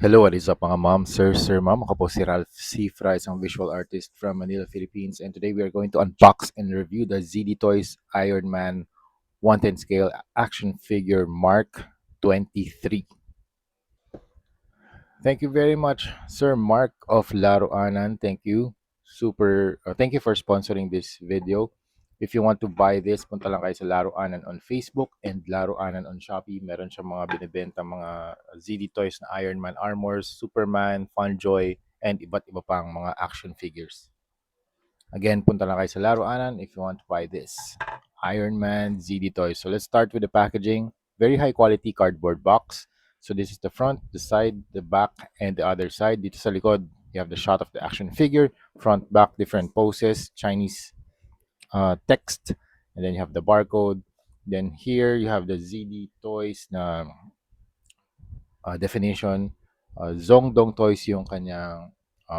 Hello, what is up mga ma'am, sir, ma'am. Ako po si Ralph C. Fra, isang visual artist from Manila, Philippines. And today we are going to unbox and review the ZD Toys Iron Man 110 scale action figure Mark 23. Thank you very much, Sir Mark of Laruanan. Thank you. Thank you for sponsoring this video. If you want to buy this, punta lang kayo sa Laruanan on Facebook and Laruanan on Shopee. Meron siyang mga binibenta mga ZD Toys na Iron Man armors, Superman, Funjoy, and iba't iba pang mga action figures. Again, punta lang kayo sa Laruanan if you want to buy this Iron Man ZD Toys. So let's start with the packaging. Very high quality cardboard box. So this is the front, the side, the back, and the other side. Dito sa likod, you have the shot of the action figure, front, back, different poses, Chinese text, and then you have the barcode. Then here you have the ZD Toys na definition. Zongdong Toys yung kanyang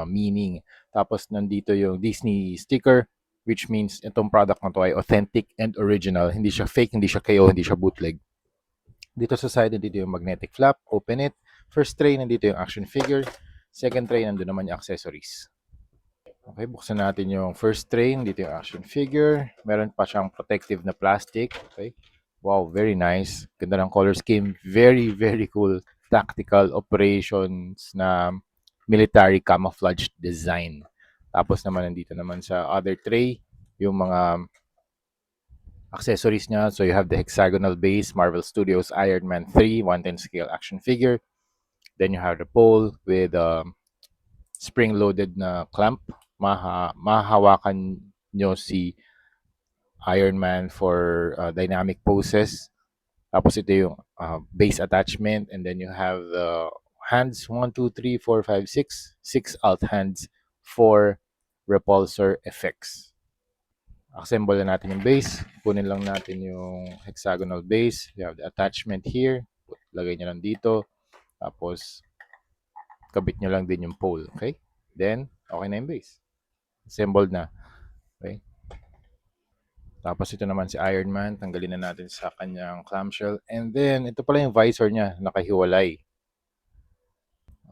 meaning. Tapos nandito yung Disney sticker, which means itong product na to ay authentic and original. Hindi siya fake, hindi siya KO, hindi siya bootleg. Dito sa side, nandito yung magnetic flap. Open it. First tray, nandito yung action figure. Second tray, nandun naman yung accessories. Okay, buksan natin yung first tray. Nandito yung action figure. Meron pa siyang protective na plastic. Okay. Wow, very nice. Ganda ng color scheme. Very, very cool. Tactical operations na military camouflage design. Tapos naman nandito naman sa other tray, yung mga accessories niya. So you have the hexagonal base, Marvel Studios Iron Man 3, 110 scale action figure. Then you have the pole with spring-loaded na clamp. Mahahawakan nyo si Iron Man for dynamic poses. Tapos ito yung base attachment, and then you have the hands 1, 2, 3, 4, 5, 6. 6 alt hands for repulsor effects. Assemble na natin yung base. Kunin lang natin yung hexagonal base. You have the attachment here. Lagay nyo lang dito. Tapos kabit nyo lang din yung pole. Okay? Then, okay na yung base. Assembled na. Okay? Tapos ito naman si Iron Man, tanggalin na natin sa kanyang clamshell. And then, ito pala yung visor niya, nakahiwalay.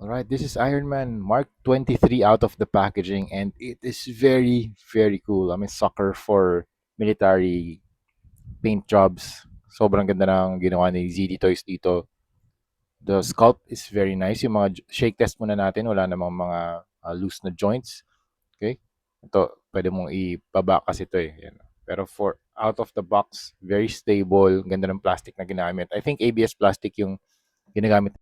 Alright, this is Iron Man Mark 23 out of the packaging, and it is very, very cool. I'm a sucker for military paint jobs. Sobrang ganda ng ginawa ni ZD Toys dito. The sculpt is very nice. Yung mga shake test muna natin, wala namang mga loose na joints. Okay? Ito, pwede mong ibaba kasi ito eh. Yan. Pero for out of the box, very stable. Ganda ng plastic na ginamit. I think ABS plastic yung ginagamit